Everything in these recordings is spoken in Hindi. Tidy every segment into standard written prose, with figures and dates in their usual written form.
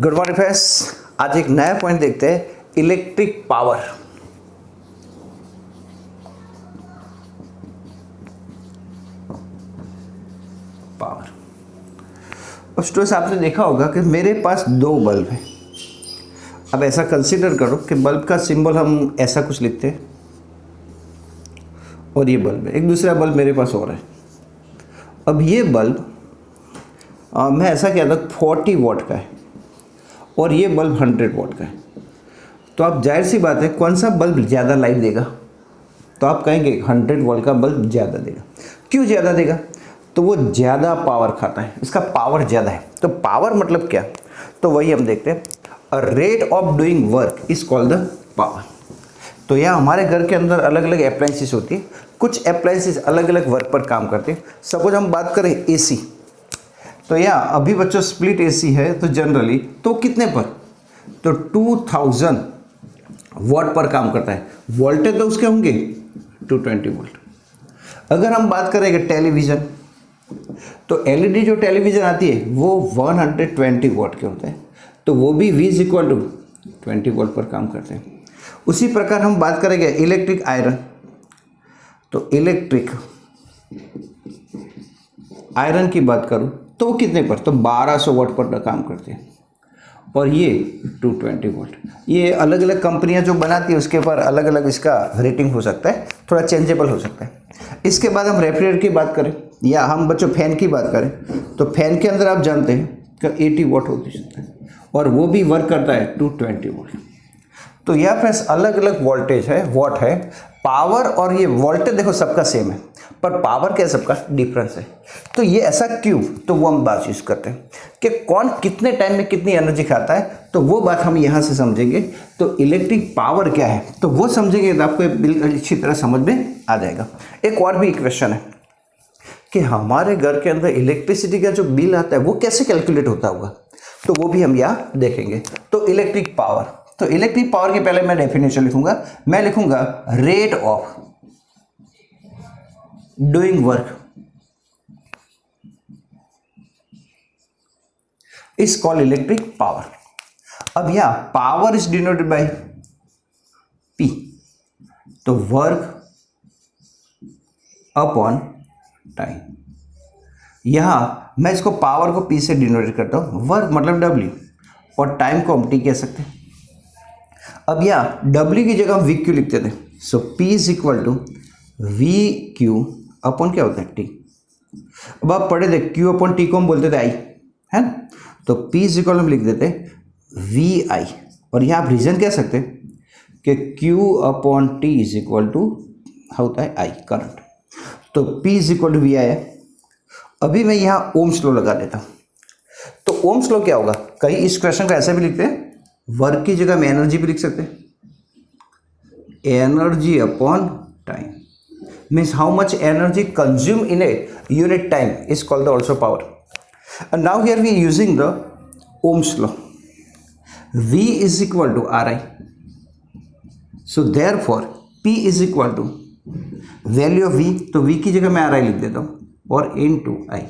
Good morning friends. आज एक नया पॉइंट देखते हैं, इलेक्ट्रिक पावर। अब स्टूडेंट्स, आपने देखा होगा कि मेरे पास दो बल्ब हैं। अब ऐसा कंसीडर करो कि बल्ब का सिंबल हम ऐसा कुछ लिखते हैं और ये बल्ब है, एक दूसरा बल्ब मेरे पास और है। अब ये बल्ब मैं ऐसा कहता हूँ 40 वॉट का है और ये बल्ब 100 वॉट का है। तो आप जाहिर सी बात है, कौन सा बल्ब ज़्यादा लाइट देगा? तो आप कहेंगे 100 वॉट का बल्ब ज़्यादा देगा। क्यों ज़्यादा देगा? तो वो ज़्यादा पावर खाता है, इसका पावर ज़्यादा है। तो पावर मतलब क्या? तो वही हम देखते हैं, a rate of doing work is called the power. तो यहाँ हमारे घर के अंदर अलग अलग अप्लायंसेस होती है, कुछ अप्लायंसेस अलग अलग वर्क पर काम करते हैं। सपोज हम बात करें एसी, तो यहाँ अभी बच्चों स्प्लिट एसी है, तो जनरली तो कितने पर? तो 2000 वॉट पर काम करता है। वोल्टेज तो उसके होंगे 220 वोल्ट। अगर हम बात करें कि टेलीविज़न, तो एलईडी जो टेलीविज़न आती है वो 120 वॉट के होते हैं, तो वो भी V is equal to 20 volt पर काम करते हैं। उसी प्रकार हम बात करेंगे इलेक्ट्रिक आयरन, तो इलेक्ट्रिक आयरन की बात करूं तो वो कितने पर? तो 1200 वॉट पर काम करते हैं और ये 220 वोल्ट। ये अलग अलग कंपनियां जो बनाती है उसके ऊपर अलग अलग इसका रेटिंग हो सकता है, थोड़ा चेंजेबल हो सकता है। इसके बाद हम रेफ्रिजरेटर की बात करें या हम बच्चों फैन की बात करें, तो फैन के अंदर आप जानते हैं कि 80 वॉट होती है और वो भी वर्क करता है 220 वोल्ट। तो यहाँ पे अलग अलग वोल्टेज है, वॉट है, पावर और ये वोल्टेज देखो सबका सेम है, पर पावर क्या सबका डिफरेंस है। तो ये ऐसा क्यों? तो वो हम बात यूज़ करते हैं कि कौन कितने टाइम में कितनी एनर्जी खाता है, तो वो बात हम यहाँ से समझेंगे। तो इलेक्ट्रिक पावर क्या है, तो वो समझेंगे तो आपको बिल्कुल अच्छी तरह समझ में आ जाएगा। एक और भी क्वेश्चन है कि हमारे घर के अंदर इलेक्ट्रिसिटी का जो बिल आता है वो कैसे कैलकुलेट होता होगा, तो वो भी हम यहाँ देखेंगे। तो इलेक्ट्रिक पावर, तो इलेक्ट्रिक पावर के पहले मैं डेफिनेशन लिखूंगा। मैं लिखूंगा rate of doing work is called electric power. अब यहां power is denoted by P, तो वर्क अपॉन टाइम। यहां मैं इसको पावर को P से डिनोटेट करता हूं, वर्क मतलब W और टाइम को हम T कह सकते हैं। अब यहाँ W की जगह हम VQ लिखते थे, so P is equal to VQ upon क्या होता है T। अब आप पढ़े थे Q अपॉन T को हम बोलते थे I, है ना? तो P इज इक्वल हम लिख देते VI और यहाँ आप रीजन कह सकते हैं कि Q upon T is equal to होता है I करंट। तो P is equal to VI है। अभी मैं यहाँ ओम्स लॉ लगा देता हूँ। तो ओम्स लॉ क्या होगा? कई इस क्वेश्चन को ऐसे भी लिखते हैं, वर्क की जगह में एनर्जी भी लिख सकते हैं, energy upon time means how much energy consume in a unit time is called the also power. And now here we using the ohm's law, V is equal to RI, so therefore P is equal to value of V, तो V की जगह मैं RI लिख देता हूँ और इन टू I,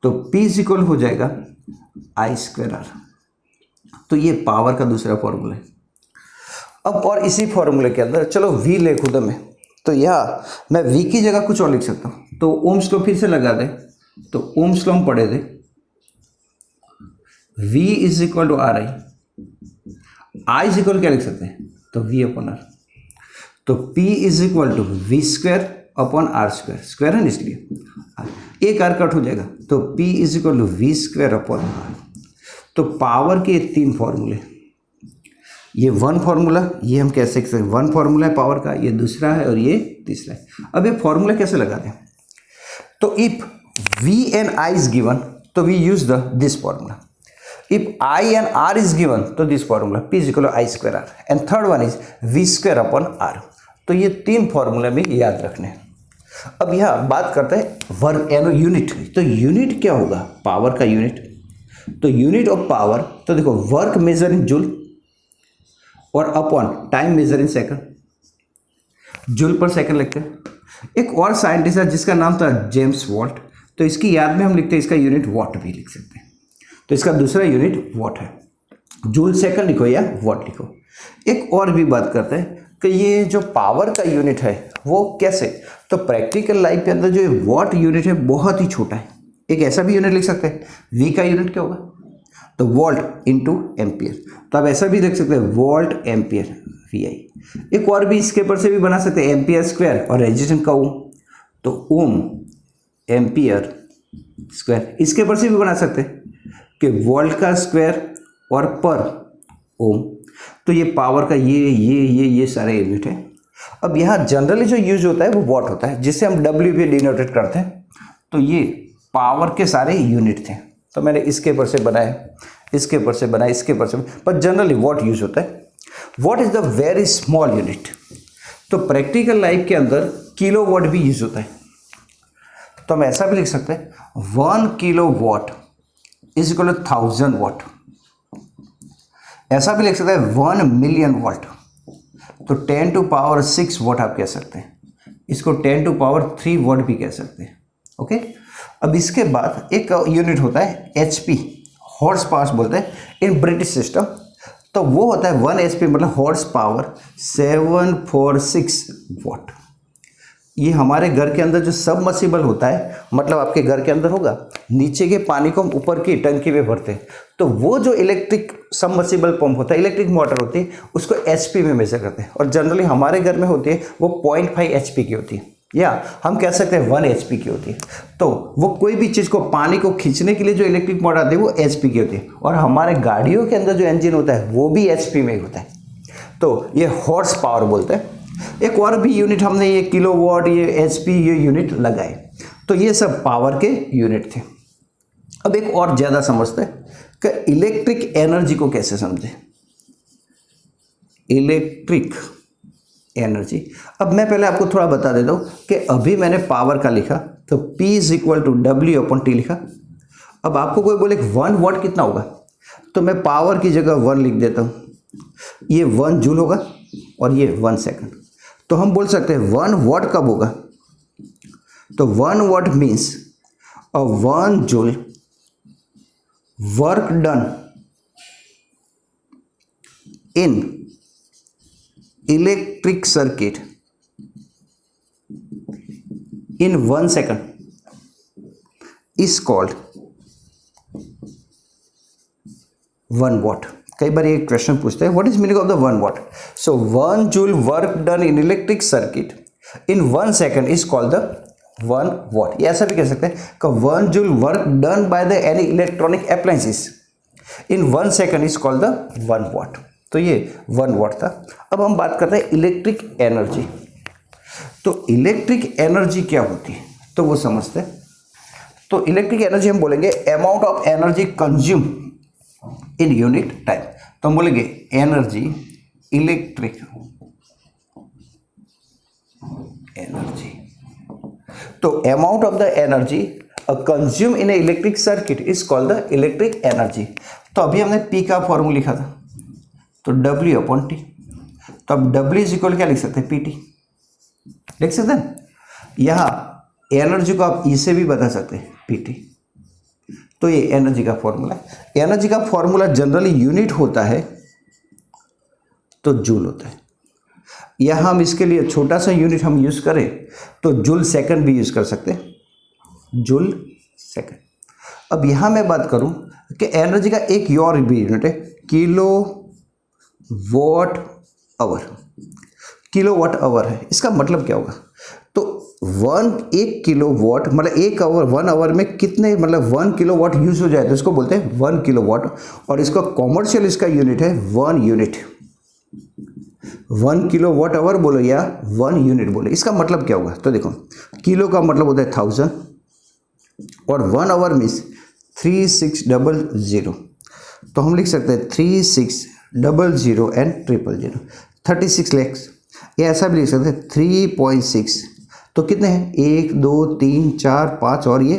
तो P इज इक्वल हो जाएगा I²R। तो ये पावर का दूसरा फॉर्मूला है। अब और इसी फॉर्मूले के अंदर चलो V ले खुद में, तो यहाँ मैं V की जगह कुछ और लिख सकता हूँ। तो ओम्स लॉ फिर से लगा दे, तो ओम्स लॉ हम पढ़े थे, V is equal to RI, I is equal क्या लिख सकते हैं? तो V अपॉन R। तो P is equal to V² upon R², square है ना इसलिए एक R कट हो जाएगा, तो P is equal to V² upon R। तो पावर के तीन फॉर्मूले, ये वन फार्मूला, ये हम कैसे सकते हैं, वन फार्मूला है पावर का, ये दूसरा है और ये तीसरा है। अब ये फॉर्मूला कैसे लगाते हैं? तो if V and I is given, तो we use this formula. If I and R is given, तो this formula P is equal to I²R, and third one is V² upon R। तो ये तीन फॉर्मूला में याद रखने हैं। अब यहाँ बात करते हैं वर्क यानी यूनिट। तो यूनिट क्या होगा? पावर का यूनिट। तो यूनिट ऑफ पावर, तो देखो वर्क मेजर इन जूल और upon time measure in second, joule पर सेकंड लिखते हैं। एक और साइंटिस्ट है जिसका नाम था जेम्स वॉट, तो इसकी याद में हम लिखते हैं इसका यूनिट वॉट भी लिख सकते हैं। तो इसका दूसरा यूनिट वॉट है। जूल सेकंड लिखो या वॉट लिखो। एक और भी बात करते हैं कि ये जो पावर का यूनिट है वो कैसे, तो प्रैक्टिकल लाइफ के अंदर जो वॉट यूनिट है बहुत ही छोटा है। एक ऐसा भी यूनिट लिख सकते हैं, वी का यूनिट क्या होगा, तो वोल्ट इंटू एम्पियर। तो आप ऐसा भी लिख सकते हैं वोल्ट एम्पियर वी आई। एक और भी इसके ऊपर से भी बना सकते हैं, एम्पियर स्क्वायर और रेजिस्टेंस का ओम, तो ओम एम्पियर स्क्वायर। इसके ऊपर से भी बना सकते हैं कि वोल्ट का स्क्वायर और पर ओम। तो ये पावर का ये सारे यूनिट है। अब यहाँ जनरली जो यूज होता है वो वॉट होता है, जिससे हम डब्ल्यू भी डिनोटेट करते हैं। तो ये पावर के सारे यूनिट थे, तो मैंने इसके ऊपर से बनाया, इसके ऊपर से बनाया, इसके ऊपर से, पर जनरली वॉट यूज होता है। What is the very small unit. तो प्रैक्टिकल लाइफ के अंदर किलो वॉट भी यूज होता है। तो हम ऐसा भी लिख सकते हैं 1 kilowatt is equal to 1000 watt. ऐसा भी लिख सकते हैं 1 मिलियन वॉट, तो 10 टू पावर 6 वॉट आप कह सकते हैं। इसको 10 टू पावर 3 वॉट भी कह सकते हैं। ओके, अब इसके बाद एक यूनिट होता है HP, हॉर्स पावर बोलते हैं इन ब्रिटिश सिस्टम। तो वो होता है 1 HP मतलब हॉर्स पावर 746 वॉट। ये हमारे घर के अंदर जो सबमर्सिबल होता है, मतलब आपके घर के अंदर होगा, नीचे के पानी को हम ऊपर की टंकी में भरते हैं, तो वो जो इलेक्ट्रिक सबमर्सिबल पंप होता है, इलेक्ट्रिक मोटर होती है, उसको HP में मेजर करते हैं। और जनरली हमारे घर में होती है वो 0.5 HP की होती है, या हम कह सकते हैं 1 HP की होती है। तो वो कोई भी चीज़ को, पानी को खींचने के लिए जो इलेक्ट्रिक मोटर आती है वो HP की होती है। और हमारे गाड़ियों के अंदर जो इंजन होता है वो भी HP में ही होता है। तो ये हॉर्स पावर बोलते हैं। एक और भी यूनिट हमने ये किलो वॉट, ये HP, ये यूनिट लगाए। तो ये सब पावर के यूनिट थे। अब एक और ज़्यादा समझते हैं कि इलेक्ट्रिक एनर्जी को कैसे समझे। इलेक्ट्रिक एनर्जी, अब मैं पहले आपको थोड़ा बता देता हूँ कि अभी मैंने पावर का लिखा तो P is equal to W/T लिखा। अब आपको कोई बोले 1 वॉट कितना होगा, तो मैं पावर की जगह 1 लिख देता हूँ। ये 1 जूल होगा और ये 1 सेकंड। तो हम बोल सकते हैं 1 वॉट कब होगा, तो 1 what means 1 joule work done in electric circuit in 1 second is called 1 what. कई बार ये क्वेश्चन पूछते हैं what is meaning of the 1 what. So 1 joule work done in electric circuit in 1 second is called the 1 what. ये ऐसा भी कह सकते हैं कि 1 joule work done by the any electronic appliances in 1 second is called the 1 what. तो ये 1 वॉट था। अब हम बात करते हैं इलेक्ट्रिक एनर्जी। तो इलेक्ट्रिक एनर्जी क्या होती है, तो वो समझते हैं। तो इलेक्ट्रिक एनर्जी हम बोलेंगे amount of energy consume in unit time. तो हम बोलेंगे एनर्जी, इलेक्ट्रिक एनर्जी। तो amount of the energy consume in A electric circuit is called the electric energy. तो अभी हमने P का फॉर्मूला लिखा था, तो W/T। तो अब W इज इक्वल क्या लिख सकते हैं, PT लिख सकते हैं। यहाँ एनर्जी को आप E से भी बता सकते हैं, PT। तो ये एनर्जी का फॉर्मूला है। एनर्जी का फॉर्मूला जनरली यूनिट होता है तो जूल होता है। या हम इसके लिए छोटा सा यूनिट हम यूज करें तो जूल सेकंड भी यूज कर सकते हैं, जूल सेकंड। अब यहाँ मैं बात करूँ कि एनर्जी का एक और भी यूनिट है, kilowatt hour. Kilowatt hour है, इसका मतलब क्या होगा, तो 1 किलो वॉट मतलब 1 आवर, 1 आवर में कितने, मतलब 1 किलो वॉट यूज हो जाए तो इसको बोलते हैं 1 किलो वॉट। और इसका कॉमर्शियल इसका यूनिट है 1 यूनिट। 1 किलो वॉट आवर बोलो या 1 यूनिट बोलो, इसका मतलब क्या होगा, तो देखो किलो का मतलब होता है 1000 और 1 आवर मीन्स 3600। तो हम लिख सकते हैं 3600 एंड 000, 36 लाख। या ऐसा भी लिख सकते हैं 3.6। तो कितने हैं, 1 2 3 4 5 और ये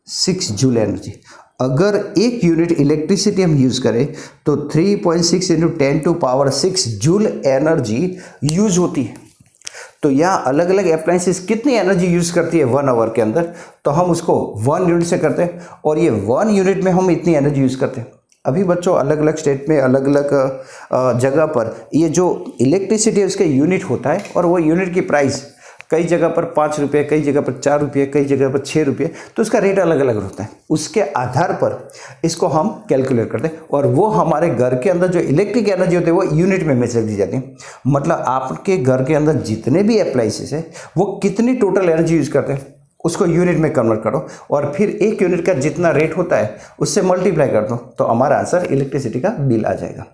6 जूल एनर्जी। अगर एक यूनिट इलेक्ट्रिसिटी हम यूज़ करें तो 3.6 into 10 to power 6 joule energy use होती है। तो यहाँ अलग अलग अप्लायंसेस कितनी एनर्जी यूज़ करती है 1 आवर के अंदर, तो हम उसको 1 यूनिट से करते हैं और ये 1 यूनिट में हम इतनी एनर्जी यूज़ करते हैं। अभी बच्चों अलग अलग स्टेट में अलग अलग जगह पर ये जो इलेक्ट्रिसिटी है उसका यूनिट होता है, और वो यूनिट की प्राइस कई जगह पर 5 रुपये, कई जगह पर 4 रुपये, कई जगह पर 6 रुपये, तो उसका रेट अलग अलग होता है। उसके आधार पर इसको हम कैलकुलेट करते हैं, और वो हमारे घर के अंदर जो इलेक्ट्रिक एनर्जी होती है वो यूनिट में मेजर दी जाती है। मतलब आपके घर के अंदर जितने भी अप्लाइंसेस है वो कितनी टोटल एनर्जी यूज़ करते हैं उसको यूनिट में कन्वर्ट करो, और फिर एक यूनिट का जितना रेट होता है उससे मल्टीप्लाई कर दो, तो हमारा आंसर इलेक्ट्रिसिटी का बिल आ जाएगा।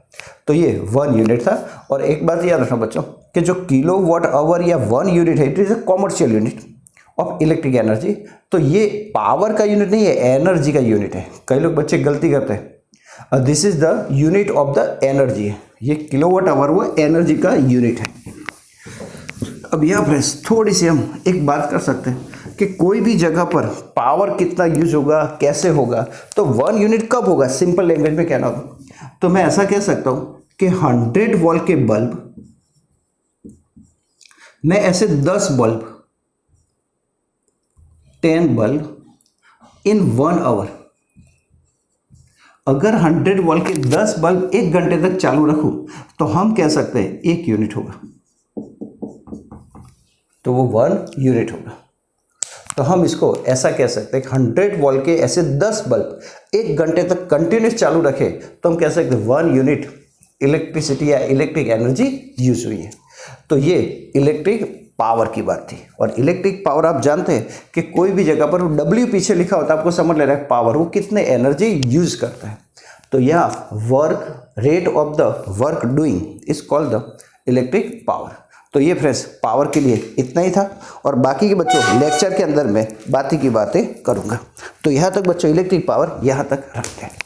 तो ये 1 यूनिट था। और एक बात याद रखना बच्चों कि जो किलोवाट आवर या 1 यूनिट है it is a commercial unit of electric energy. तो ये पावर का यूनिट नहीं है, एनर्जी का यूनिट है। कई लोग बच्चे गलती करते हैं, this is the unit of the energy है, ये किलोवाट आवर वो एनर्जी का यूनिट है। अब यहाँ पर थोड़ी सी हम एक बात कर सकते हैं कि कोई भी जगह पर पावर कितना यूज होगा, कैसे होगा, तो 1 यूनिट कब होगा, सिंपल लैंग्वेज में कहना होगा तो मैं ऐसा कह सकता हूँ कि 100 वोल्ट के बल्ब में ऐसे 10 बल्ब, 10 बल्ब इन 1 आवर, अगर 100 वोल्ट के 10 बल्ब 1 घंटे तक चालू रखूं तो हम कह सकते हैं 1 यूनिट होगा, तो वो 1 यूनिट होगा। तो हम इसको ऐसा कह सकते हैं 100 वोल्ट के ऐसे 10 बल्ब 1 घंटे तक कंटिन्यूस चालू रखे तो हम कह सकते हैं 1 यूनिट इलेक्ट्रिसिटी या इलेक्ट्रिक एनर्जी यूज हुई है। तो ये इलेक्ट्रिक पावर की बात थी। और इलेक्ट्रिक पावर आप जानते हैं कि कोई भी जगह पर W पीछे लिखा होता है, आपको समझ ले रहा है पावर वो कितने एनर्जी यूज करता है। तो यह work rate of the work doing is called the electric power. तो ये फ्रेंड्स पावर के लिए इतना ही था, और बाकी के बच्चों लेक्चर के अंदर मैं बाकी की बातें करूँगा। तो यहाँ तक बच्चों इलेक्ट्रिक पावर यहाँ तक रखते हैं।